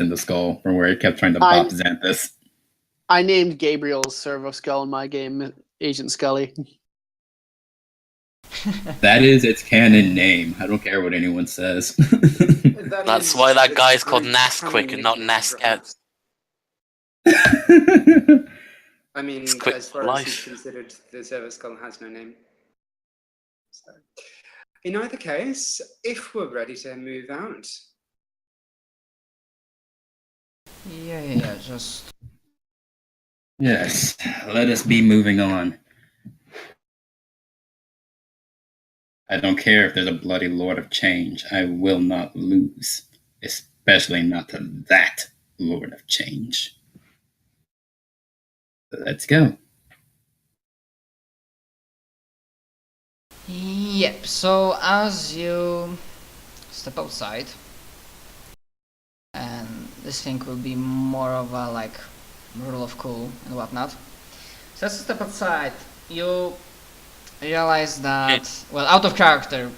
in the skull from where he kept trying to I- bop Xanthus. I named Gabriel's servo skull in my game Agent Scully. That is its canon name. I don't care what anyone says. That's why that guy is called Nasquick and not Nascat. I mean, It's quick as far life. as he's considered, the servo skull has no name. So, in either case, if we're ready to move out. Yeah, just... Yes, let us be moving on. I don't care if there's a bloody Lord of Change. I will not lose. Especially not to that Lord of Change. Let's go. Yep, so as you step outside, and this thing will be more of a like rule of cool and whatnot. So as you step outside, you realize that, well, out of character,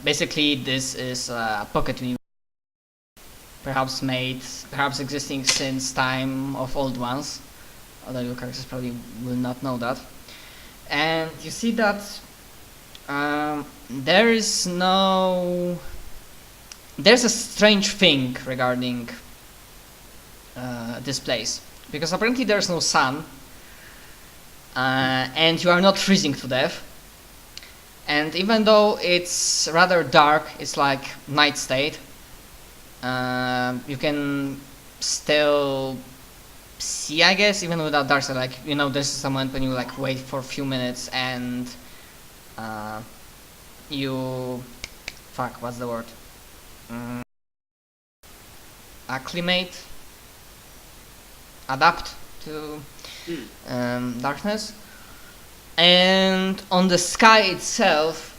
basically this is a pocket universe, perhaps existing since time of old ones, although your characters probably will not know that. And you see that there's a strange thing regarding this place, because apparently there's no sun, and you are not freezing to death, and even though it's rather dark, it's like night state, you can still see, I guess, even without dark side. Like, you know, there's a moment when you like wait for a few minutes and you what's the word? Acclimate, adapt to darkness. And on the sky itself,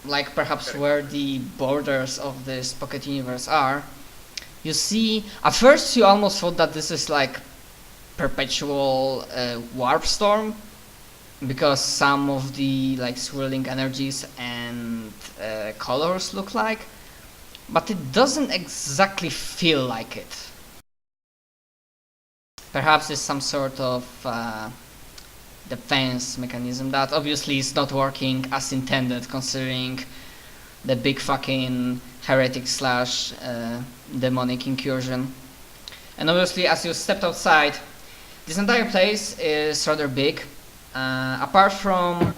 like perhaps where the borders of this pocket universe are, you see, at first you almost thought that this is like perpetual warp storm, because some of the like swirling energies and colors look like, but it doesn't exactly feel like it. Perhaps it's some sort of defense mechanism that obviously is not working as intended, considering the big fucking heretic slash demonic incursion. And obviously, as you stepped outside, this entire place is rather big. Apart from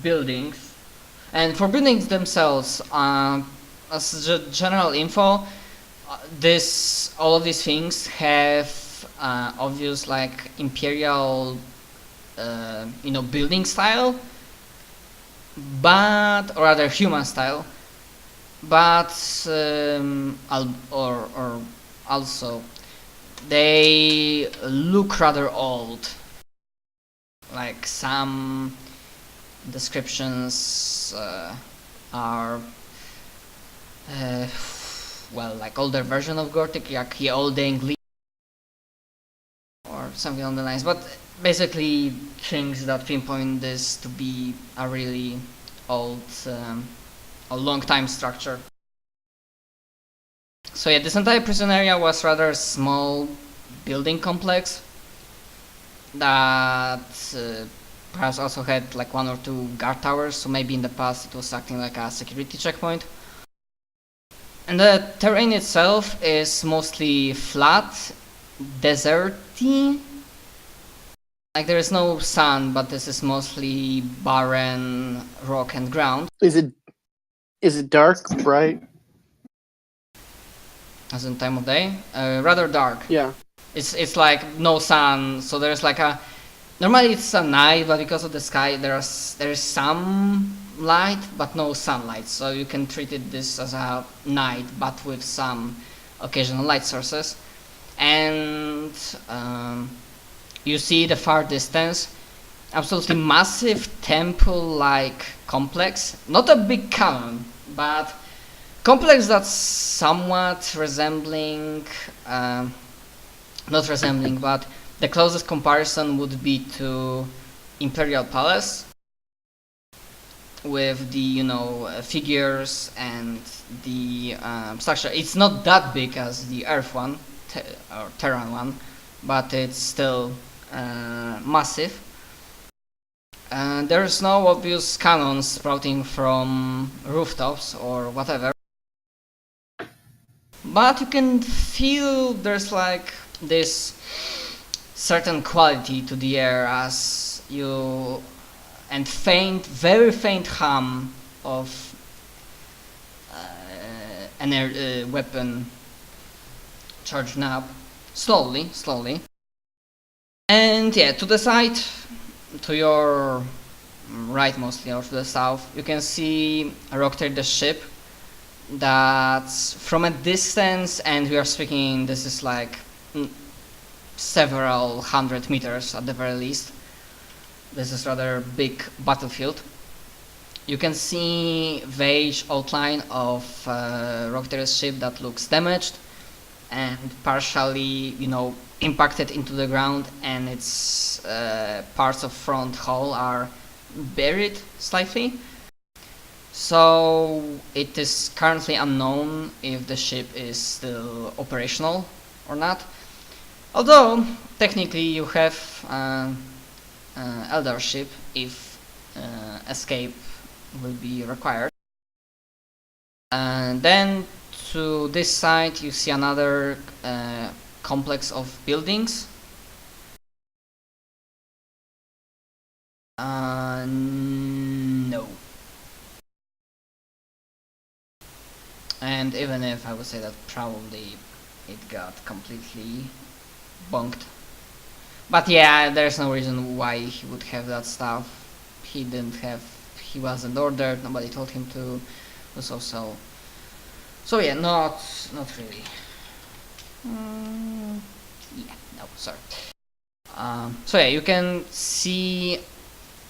buildings, and for buildings themselves, as general info, all of these things have obvious like imperial, building style, but or rather human style, but also they look rather old. Like some descriptions are like older version of Gothic, like the old English or something on the lines, but basically things that pinpoint this to be a really old, a long time structure. So yeah, this entire prison area was rather small building complex that perhaps also had like one or two guard towers, so maybe in the past it was acting like a security checkpoint. And the terrain itself is mostly flat, deserty. Like there is no sun, but this is mostly barren rock and ground. Is it dark, bright? As in time of day? Rather dark. Yeah. It's like no sun, so there's like a... Normally it's a night, but because of the sky there is some light, but no sunlight. So you can treat this as a night, but with some occasional light sources. And you see the far distance, absolutely massive temple-like complex. Not a big cannon, but complex that's somewhat resembling... not resembling, but the closest comparison would be to Imperial Palace. with the figures and the structure. It's not that big as the Earth one or Terran one, but it's still massive. There's no obvious cannons sprouting from rooftops or whatever, but you can feel there's like this certain quality to the air as you and very faint hum of an weapon charging up slowly. And yeah, to the side, to your right mostly, or to the south, you can see Rockter the ship. That's from a distance, and we are speaking, this is like several 100 meters at the very least. This is rather big battlefield. You can see vague outline of Rockter's ship that looks damaged and partially, impacted into the ground, and its parts of front hull are buried slightly. So it is currently unknown if the ship is still operational or not. Although technically you have Elder ship if escape will be required. And then to this side you see another complex of buildings. No. And even if I would say that probably it got completely bonked. But yeah, there's no reason why he would have that stuff. He wasn't ordered, nobody told him to do so. So yeah, not really. Sorry. So yeah, you can see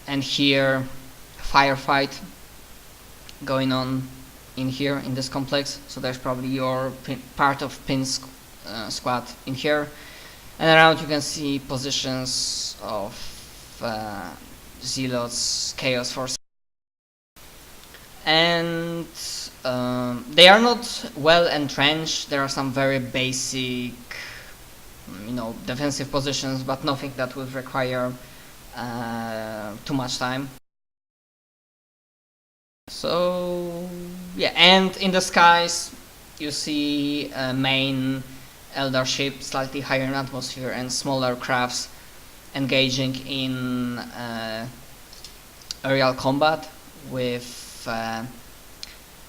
and hear firefight going on in here in this complex. So there's probably your part of Pin's squad in here, and around you can see positions of Zealots, Chaos Force, and they are not well entrenched. There are some very basic, defensive positions, but nothing that would require too much time. So yeah, and in the skies you see a main Eldar ship slightly higher in atmosphere and smaller crafts engaging in aerial combat with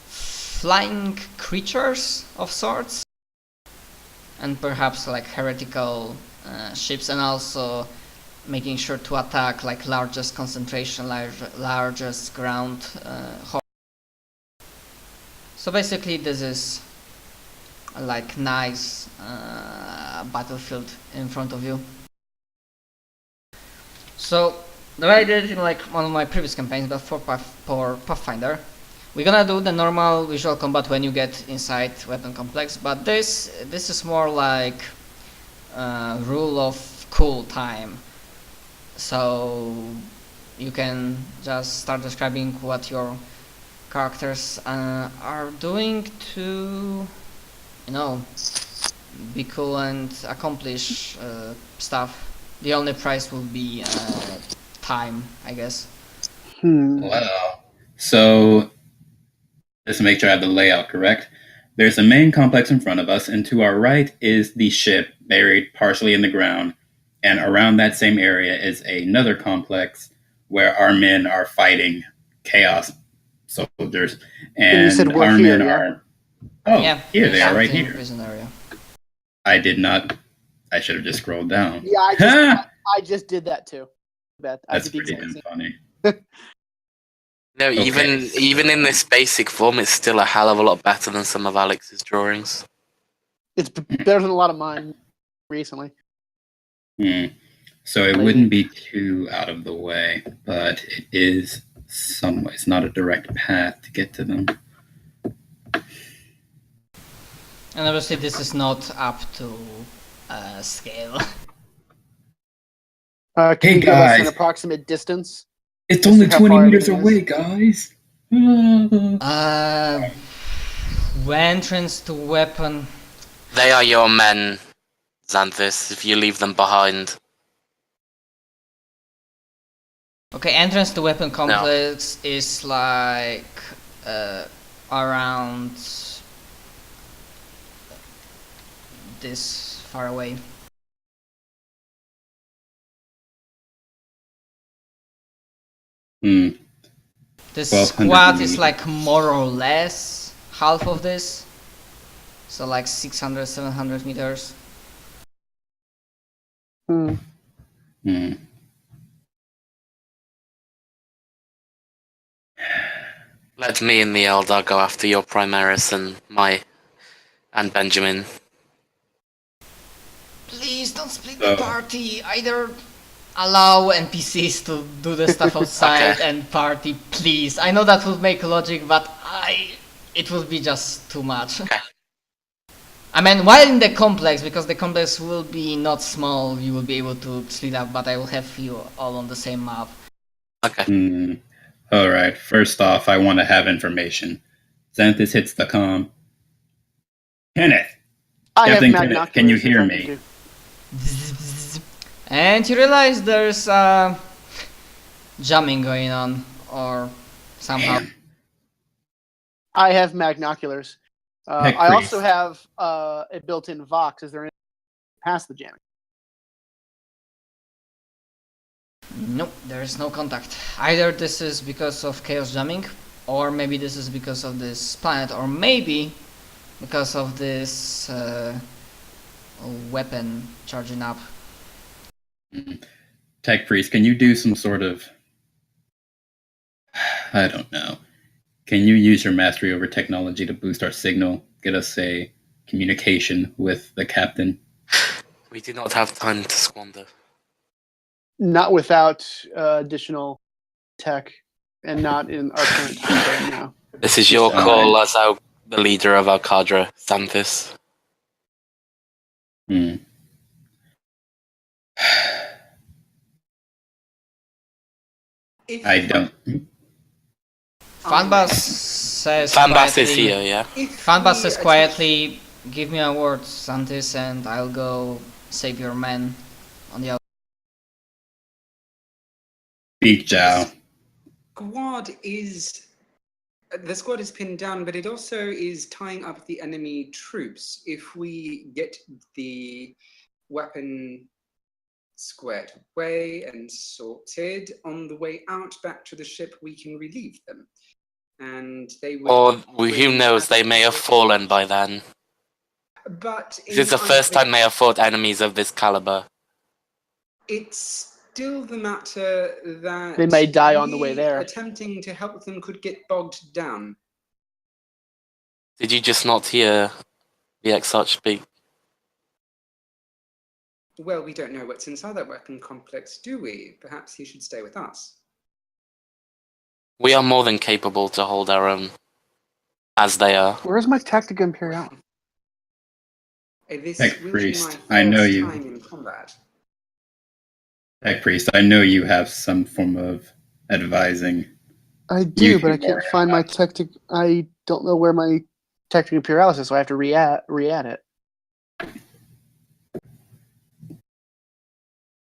flying creatures of sorts, and perhaps like heretical ships, and also making sure to attack like largest concentration, largest ground horse. So basically this is like nice battlefield in front of you. So the way I did it in like one of my previous campaigns, but for Pathfinder, we're gonna do the normal visual combat when you get inside weapon complex, but this is more like rule of cool time. So you can just start describing what your characters are doing to, be cool and accomplish stuff. The only price will be time, I guess. Well, so just to make sure I have the layout correct, there's a main complex in front of us, and to our right is the ship buried partially in the ground. And around that same area is another complex where our men are fighting chaos soldiers. And you said our here, men yeah? are... Oh, yeah, here they are, right here. Prison area. I did not... I should have just scrolled down. Yeah, I just did that too. That's pretty damn funny. No, Okay, even in this basic form, it's still a hell of a lot better than some of Alex's drawings. It's better than a lot of mine recently. So it wouldn't be too out of the way, but it is some way. It's not a direct path to get to them. And obviously this is not up to scale. Can you give us an approximate distance? It's only how 20 far meters everything away, is. guys. Entrance to weapon. They are your men, Xanthus, if you leave them behind. Okay, entrance to weapon complex is like around this far away. This 1200 squad is meters. like more or less half of this. So like 600, 700 meters. Hmm. Let me and the Eldar go after your Primaris and Benjamin. Please don't split the party. Either allow NPCs to do the stuff outside Okay. and party, please. I know that would make logic, but it would be just too much. Okay. I mean, while in the complex, because the complex will be not small, you will be able to split up, but I will have you all on the same map. Okay. Alright, first off, I want to have information. Xanthus hits the comm. Kenneth! I have Captain Kenneth, magnoculars. can you if hear I me? do. And you realize there's jamming going on, or somehow. Damn. I have magnoculars. Heck, I priest. also have a built-in Vox. Is there any past the jamming? Nope, there is no contact. Either this is because of chaos jamming, or maybe this is because of this planet, or maybe because of this weapon charging up. Tech Priest, can you do some sort of... I don't know. Can you use your mastery over technology to boost our signal? Get us a communication with the captain? We do not have time to squander. Not without additional tech, and not in our current time frame now. This is your call as the leader of our cadre, Xanthus. I don't... Fanbas says Fanbas quietly, is here, yeah? Fanbas says quietly, give me a word, Santis, and I'll go save your men on the other. Speak, Zhao. The squad is pinned down, but it also is tying up the enemy troops. If we get the weapon squared away and sorted, on the way out back to the ship, we can relieve them. And they would... Or who knows, they may have fallen by then. But This is the first time they have fought enemies of this caliber. It's still the matter that They may die on the way there. Attempting to help them could get bogged down. Did you just not hear the Exarch speak? Well, we don't know what's inside that weapon complex, do we? Perhaps he should stay with us. We are more than capable to hold our own, as they are. Where's my Tactica Imperial? This Tech will Priest, be my I know first you. time in combat. Tech Priest, I know you have some form of advising. I do, but I can't find my Tactic. I don't know where my Tactica Imperialis is, so I have to re-add it.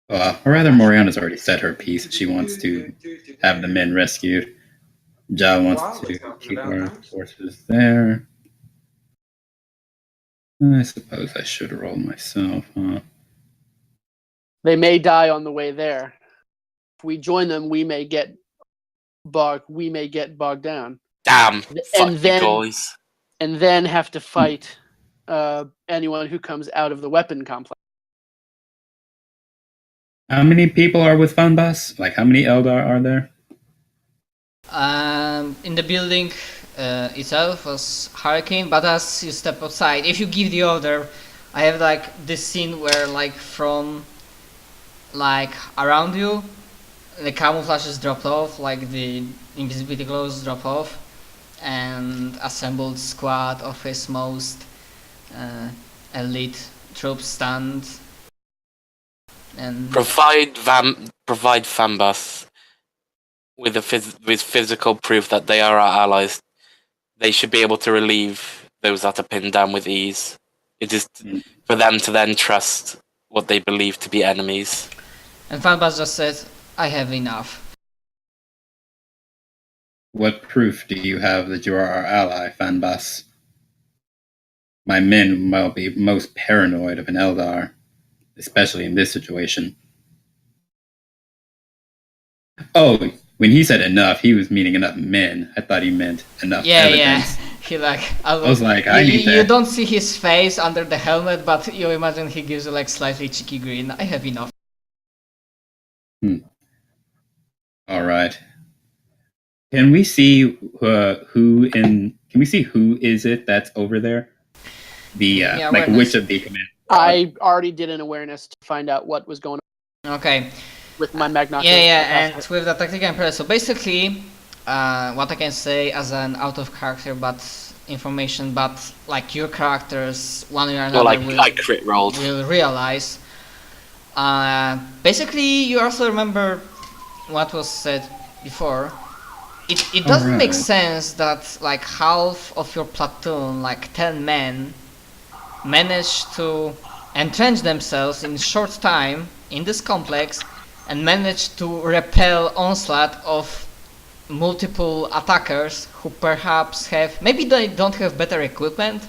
Or rather, Moriana's already said her piece. She wants to have the men rescued. Zhao wants to keep our forces there. I suppose I should roll myself, huh? They may die on the way there. If we join them, we may get bogged down. Damn, fuck you then- boys. And then have to fight anyone who comes out of the weapon complex. How many people are with Fanbas? Like, how many Eldar are there? In the building itself was Hurricane, but as you step outside, if you give the order, I have like this scene where like from like around you, the camouflages drop off, like the invisibility clothes drop off, and assembled squad of his most elite troops stand. And Provide Fanbas with physical proof that they are our allies, they should be able to relieve those that are pinned down with ease. It is for them to then trust what they believe to be enemies. And Fanbas just said, I have enough. What proof do you have that you are our ally, Fanbas? My men will be most paranoid of an Eldar, especially in this situation. Oh, when he said enough, he was meaning enough men. I thought he meant enough evidence. Yeah. He I was like, I need You that. don't see his face under the helmet, but you imagine he gives you like slightly cheeky grin. I have enough. All right. Can we see who is it that's over there? The like which of the command? I already did an awareness to find out what was going on. Okay. With my Magnox. Yeah, and with the tactical imperative. So basically, what I can say as an out of character but information, but like your characters, one way or another, will realize. Basically, you also remember what was said before. It doesn't make sense that like half of your platoon, like 10 men, managed to entrench themselves in short time in this complex and managed to repel onslaught of multiple attackers who perhaps maybe they don't have better equipment,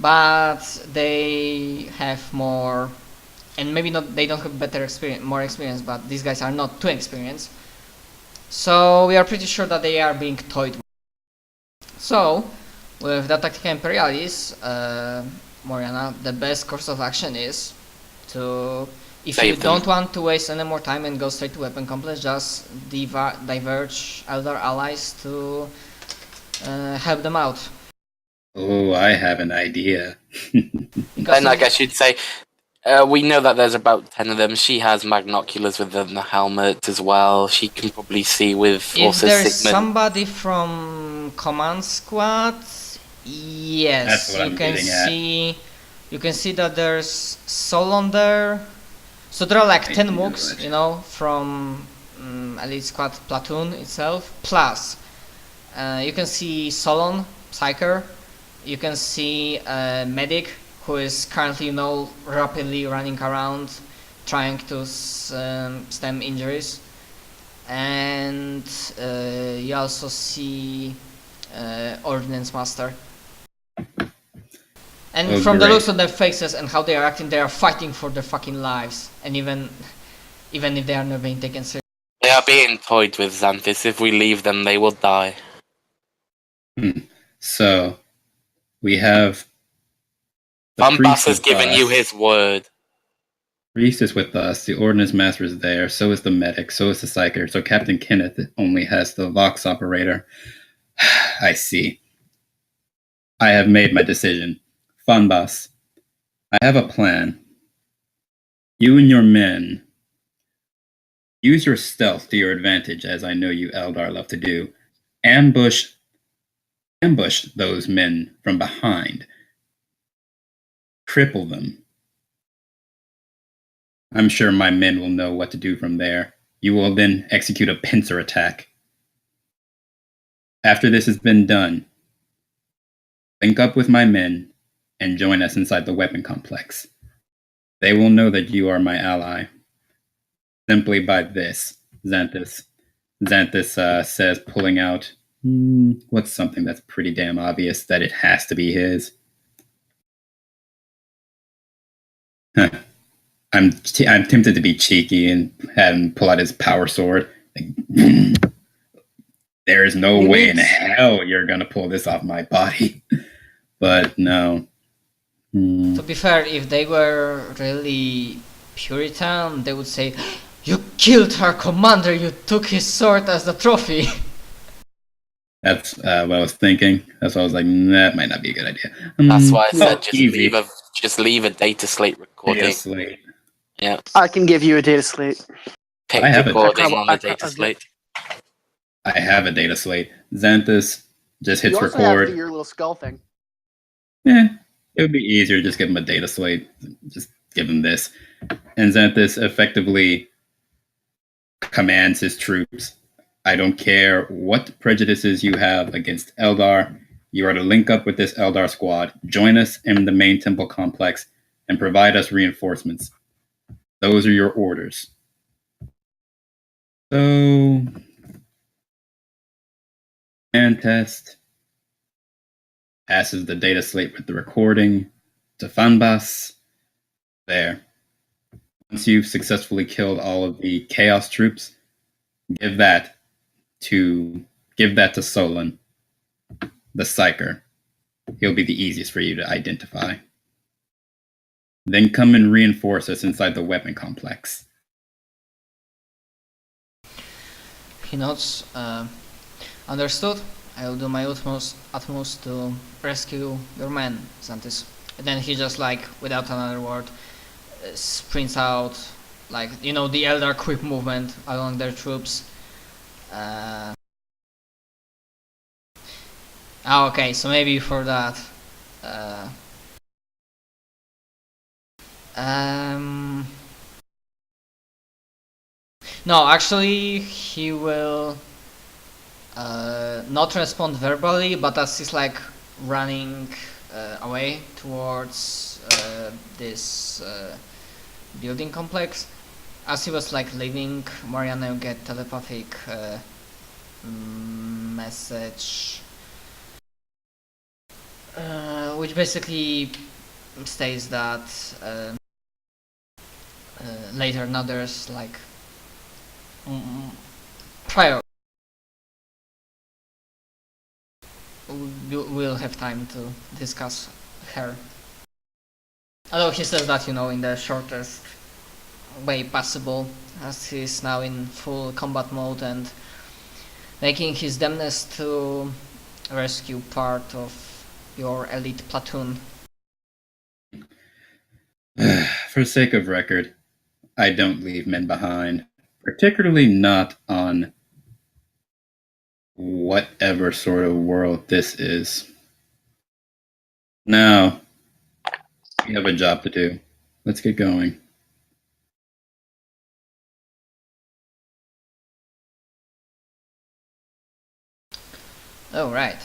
but they have more, and maybe they don't have more experience, but these guys are not too experienced. So we are pretty sure that they are being toyed with. So, with the Tactica Imperialis, Moriana, the best course of action is to, if you don't want to waste any more time and go straight to weapon complex, just diverge other allies to help them out. Oh, I have an idea. Then I guess you'd say, we know that there's about 10 of them. She has magnoculars within the helmet as well. She can probably see with also If there's Sigmund. somebody from command squad, yes, That's what I'm getting at. You can see that there's Solon there. So there are like 10 mooks, from Elite Squad platoon itself. Plus, you can see Solon, Psyker. You can see Medic, who is currently, rapidly running around, trying to stem injuries. And you also see Ordnance Master. And from the looks of their faces and how they are acting, they are fighting for their fucking lives. And even if they are not being taken seriously. They are being toyed with, Xanthus. If we leave them, they will die. So, we have... Bombas has given you his word. Priest is with us, the Ordnance Master is there, so is the Medic, so is the Psyker, so Captain Kenneth only has the Vox Operator. I see. I have made my decision. Fanbas, I have a plan. You and your men, use your stealth to your advantage, as I know you Eldar love to do. Ambush those men from behind. Cripple them. I'm sure my men will know what to do from there. You will then execute a pincer attack. After this has been done, link up with my men and join us inside the weapon complex. They will know that you are my ally. Simply by this, Xanthus. Xanthus says, pulling out, what's something that's pretty damn obvious that it has to be his? I'm tempted to be cheeky and have him pull out his power sword. There is no way in hell you're gonna pull this off my body. But no. To be fair, if they were really Puritan, they would say, "You killed our commander. You took his sword as the trophy." That's what I was thinking. That's why I was like, that might not be a good idea. That's why I said just leave a data slate recording. Data slate. Yeah. I can give you a data slate. Pick I have recording on the data slate. I have a data slate. Xanthus just hits you also record. have to do your little skull thing. It would be easier to just give him a data slate. Just give him this. And Xanthus effectively commands his troops. I don't care what prejudices you have against Eldar. You are to link up with this Eldar squad, join us in the main temple complex, and provide us reinforcements. Those are your orders. So, and test passes the data slate with the recording to Fanbas. There. Once you've successfully killed all of the Chaos troops, give that to Solon, the Psyker. He'll be the easiest for you to identify. Then come and reinforce us inside the weapon complex. He nods. Understood. I will do my utmost to rescue your men, Xantis. And then he just like, without another word, sprints out, like, you know, the Eldar quick movement along their troops. Okay, so maybe for that. No, actually, he will not respond verbally, but as he's like running away towards this building complex, as he was like leaving, Mariana will get telepathic message, which basically states that later others like prior we'll have time to discuss her. Although he says that, you know, in the shortest way possible, as he's now in full combat mode and making his damnness to rescue part of your elite platoon. For sake of record, I don't leave men behind, particularly not on whatever sort of world this is. Now, we have a job to do. Let's get going. Oh, right.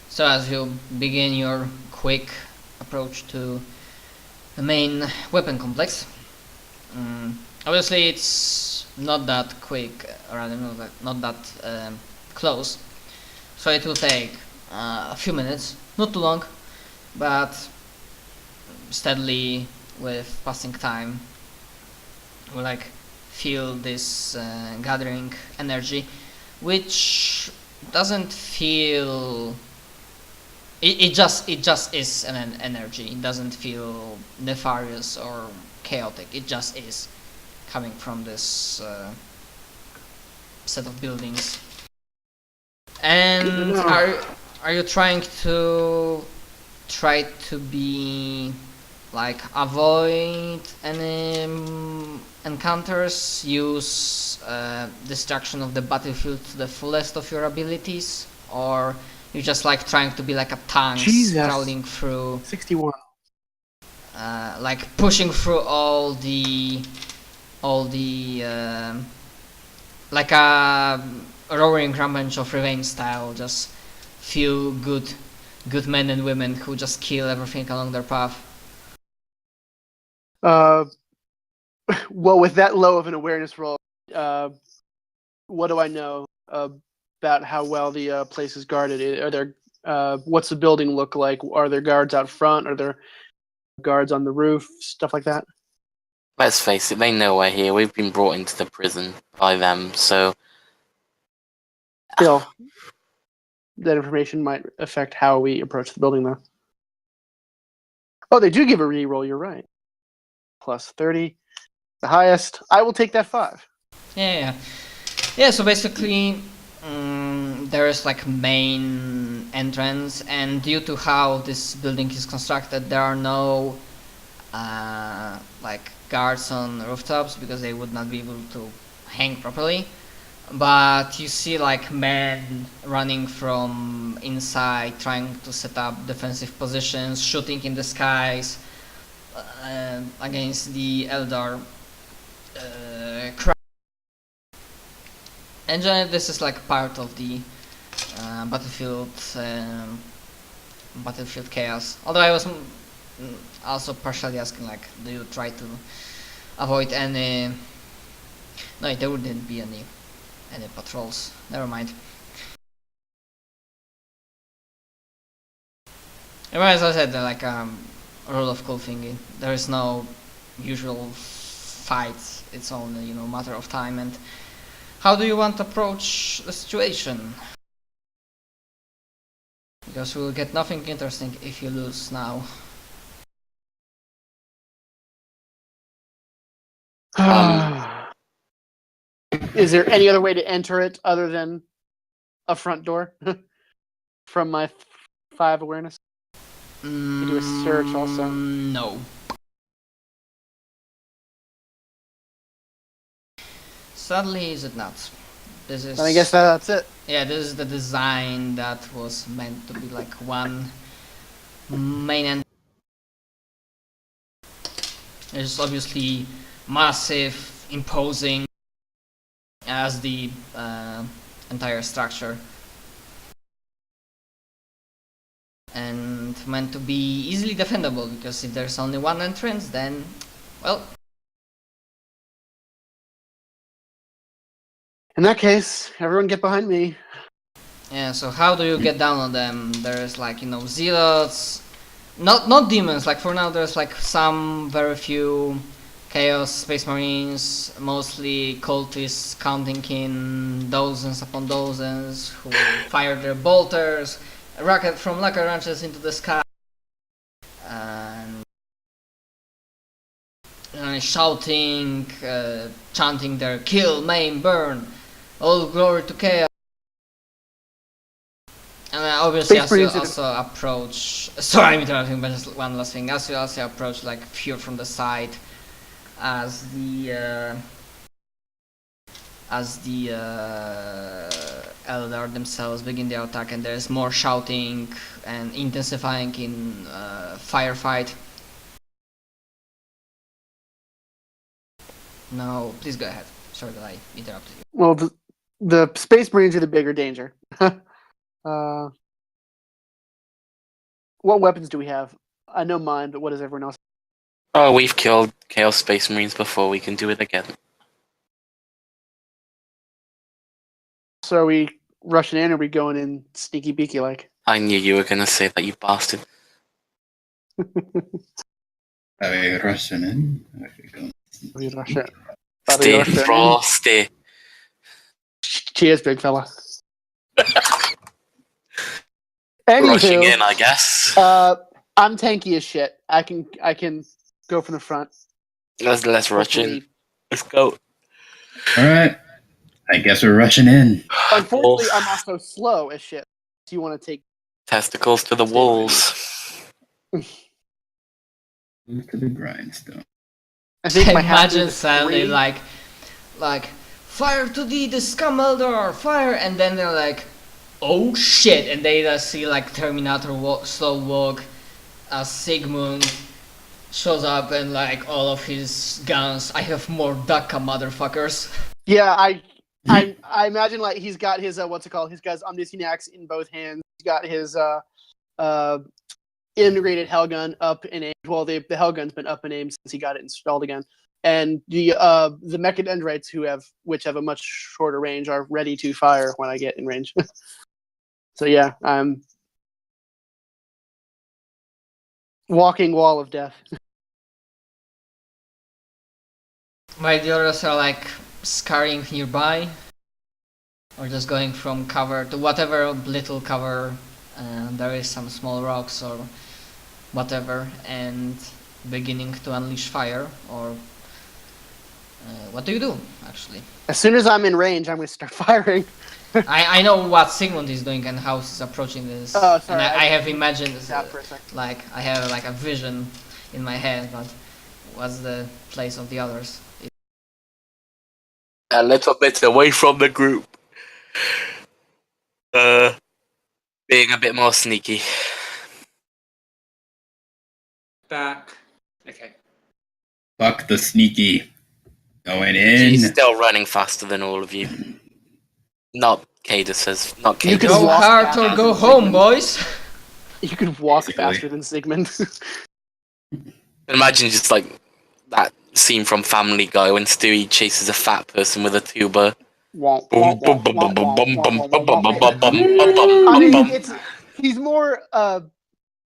So as you begin your quick approach to the main weapon complex, obviously it's not that quick, or rather not that close, so it will take a few minutes, not too long, but steadily with passing time you will like feel this gathering energy, which doesn't feel it just is an energy. It doesn't feel nefarious or chaotic. It just is coming from this set of buildings. And are you trying to be like avoid any encounters, use destruction of the battlefield to the fullest of your abilities, or you're just like trying to be like a tank crawling through 61, like pushing through all the like a roaring rampage of revenge style, just few good men and women who just kill everything along their path? Well, with that low of an awareness roll, what do I know about how well the place is guarded? Are there what's the building look like? Are there guards out front? Are there guards on the roof? Stuff like that. Let's face it, they know we're here. We've been brought into the prison by them, so Still, that information might affect how we approach the building, though. Oh, they do give a re-roll. You're right. Plus 30, the highest. I will take that 5. Yeah. So basically, there is like main entrance, and due to how this building is constructed, there are no like guards on rooftops because they would not be able to hang properly. But you see like men running from inside, trying to set up defensive positions, shooting in the skies against the Eldar crowd. And generally, this is like part of the battlefield chaos. Although I was also partially asking, like, do you try to avoid any? No, there wouldn't be any patrols. Never mind. As I said, like rule of cool thingy. There is no usual fights. It's only matter of time. And how do you want to approach the situation? Because we will get nothing interesting if you lose now. Is there any other way to enter it other than a front door? From my 5 awareness? You do a search also. No. Sadly, is it not? This is. And I guess that's it. Yeah, this is the design that was meant to be like one main end. It's obviously massive, imposing as the entire structure, and meant to be easily defendable, because if there's only one entrance, then, well... In that case, everyone get behind me. Yeah, so how do you get down on them? There's like, zealots, not demons, like for now there's like some very few chaos space marines, mostly cultists counting in dozens upon dozens, who fire their bolters, rocket from rocket launchers into the sky, and shouting, chanting their kill, maim, burn, all glory to chaos. And obviously, as you also approach, sorry I'm interrupting, but just one last thing, as you also approach like fear from the side, as the Eldar themselves begin their attack, and there's more shouting and intensifying in firefight. No, please go ahead. Sorry that I interrupted you. Well, the Space Marines are the bigger danger. What weapons do we have? I know mine, but what does everyone else? Oh, we've killed Chaos Space Marines before. We can do it again. So are we rushing in, or are we going in sneaky beaky like? I knew you were going to say that, you bastard. Are we rushing in? We rush it. Stay, frosty. Cheers, big fella. Rushing in, I guess. I'm tanky as shit. I can go from the front. Let's rush in. Let's go. All right. I guess we're rushing in. Unfortunately, I'm also slow as shit. Do you want to take testicles to the walls? To the grindstone. I think my imagine suddenly like fire to the scum Eldar, fire, and then they're like, oh shit, and they just see like Terminator slow walk as Sigmund shows up and like all of his guns. I have more Daka, motherfuckers. Yeah, I imagine like he's got his what's it called? He's got his Omniscient Axe in both hands. He's got his integrated Hellgun up in aim. Well, the Hellgun's been up in aim since he got it installed again. And the Mechadendrites which have a much shorter range are ready to fire when I get in range. So yeah, I'm walking wall of death. My the others are like scurrying nearby, or just going from cover to whatever little cover there is, some small rocks or whatever, and beginning to unleash fire. Or what do you do, actually? As soon as I'm in range, I'm going to start firing. I know what Sigmund is doing and how he's approaching this. Oh, sorry. And I have imagined, like I have like a vision in my head, but what's the place of the others? A little bit away from the group. Being a bit more sneaky. Back. Okay. Fuck the sneaky. Going in. He's still running faster than all of you. Not Kada says. Not You Kada. can Go walk hard faster or than go home, Sigmund. boys. You can walk Basically. faster than Sigmund. Imagine just like that scene from Family Guy when Stewie chases a fat person with a tuba. I mean, he's more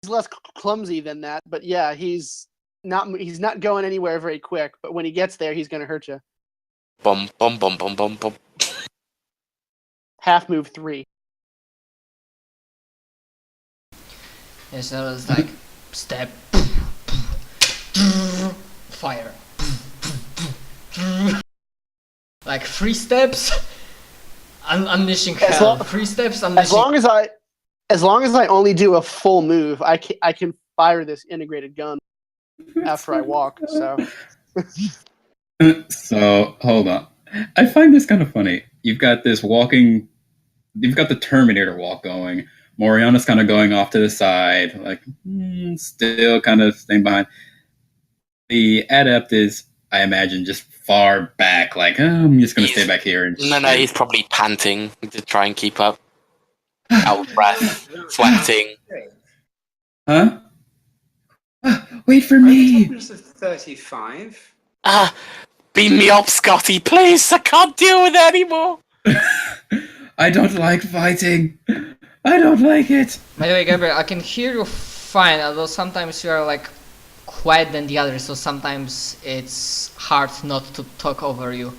he's less clumsy than that, but yeah, he's not going anywhere very quick. But when he gets there, he's gonna hurt you. Bum bum bum bum bum bum. Half move 3. Yeah, so it's like step, fire, like 3 steps, unleashing hell. 3 steps, unleashing. As long as I only do a full move, I can fire this integrated gun after I walk. So So hold on. I find this kind of funny. You've got the Terminator walk going. Moriana's kind of going off to the side, like still kind of staying behind. The adept is, I imagine, just far back, like I'm just going to stay back here. And No, he's probably panting to try and keep up. Out of breath, sweating. Huh? Wait for me! Toughness of 35. Beam me up, Scotty, please. I can't deal with it anymore. I don't like fighting. I don't like it. By the way, Gabriel, I can hear you fine, although sometimes you are like quiet than the others, so sometimes it's hard not to talk over you.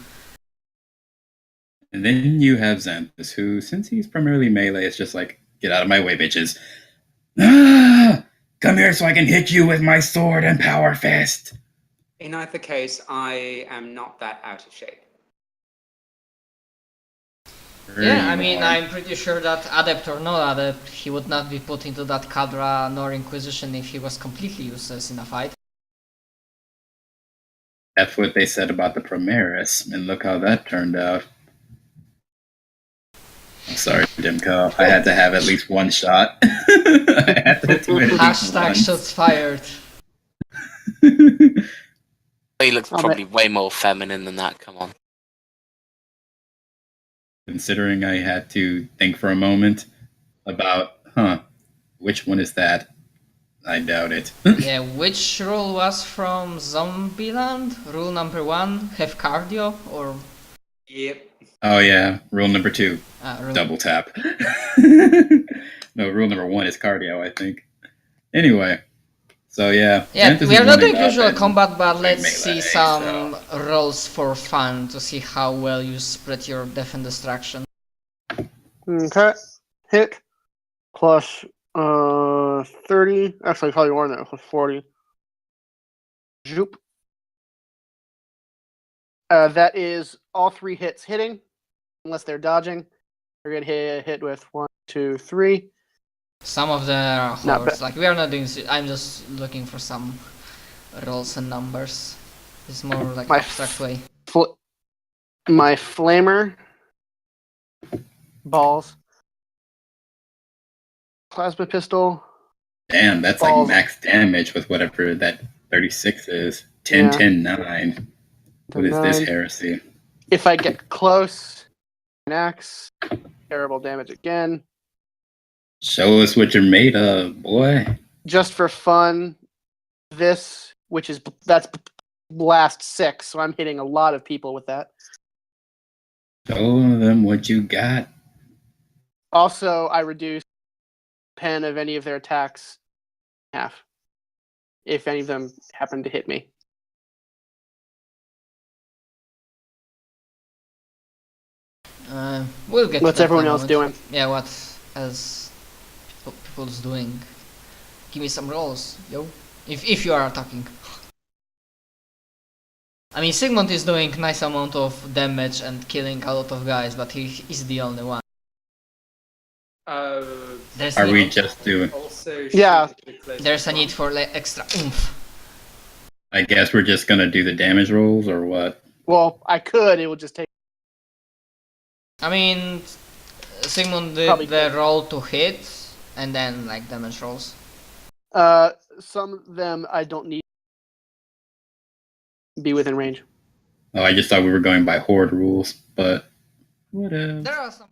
And then you have Xanthus, who, since he's primarily melee, is just like, get out of my way, bitches. Come here so I can hit you with my sword and power fist. In either case, I am not that out of shape. Yeah, I mean, I'm pretty sure that Adept or no Adept, he would not be put into that Cadra nor Inquisition if he was completely useless in a fight. That's what they said about the Primaris, and look how that turned out. I'm sorry, Dimko. I had to have at least one shot. I had to do it at least Hashtag once. shots fired. He looks probably way more feminine than that, come on. Considering I had to think for a moment about, which one is that? I doubt it. Yeah, which rule was from Zombieland? Rule number 1, have cardio, or... Yep. Oh yeah, rule number 2, rule... double tap. No, rule number 1 is cardio, I think. Anyway, so yeah. Yeah, Xanthus we are is not running doing up usual and combat, but doing let's see melee, some so- rolls for fun to see how well you spread your death and destruction. okay, hit plus 30. Actually, probably more than that. Plus 40. Zoop. That is all 3 hits hitting, unless they're dodging. They're gonna hit with 1, 2, 3. Some of them are Not hordes. bad. Like, we are not doing... I'm just looking for some rolls and numbers. It's more like My abstract way. My flamer balls, plasma pistol. Damn, that's Balls. like max damage with whatever that 36 is. 10, Yeah. 10, 9. What is this 9. heresy? If I get close, an axe, terrible damage again. Show us what you're made of, boy. Just for fun, this, that's blast 6, so I'm hitting a lot of people with that. Show them what you got. Also, I reduce pen of any of their attacks in half, if any of them happen to hit me. We'll get What's to that everyone in a else moment. doing? Yeah, what else people's doing? Give me some rolls, yo. If you are attacking. I mean, Sigmund is doing nice amount of damage and killing a lot of guys, but he is the only one. There's Are we need, just doing... Also, Yeah. there's a need for extra oomph. I guess we're just gonna do the damage rolls, or what? Well, I could. It would just take. I mean, Sigmund did Probably the could. roll to hit, and then like damage rolls. Some of them I don't need to be within range. Oh, I just thought we were going by horde rules, but whatever. There are some.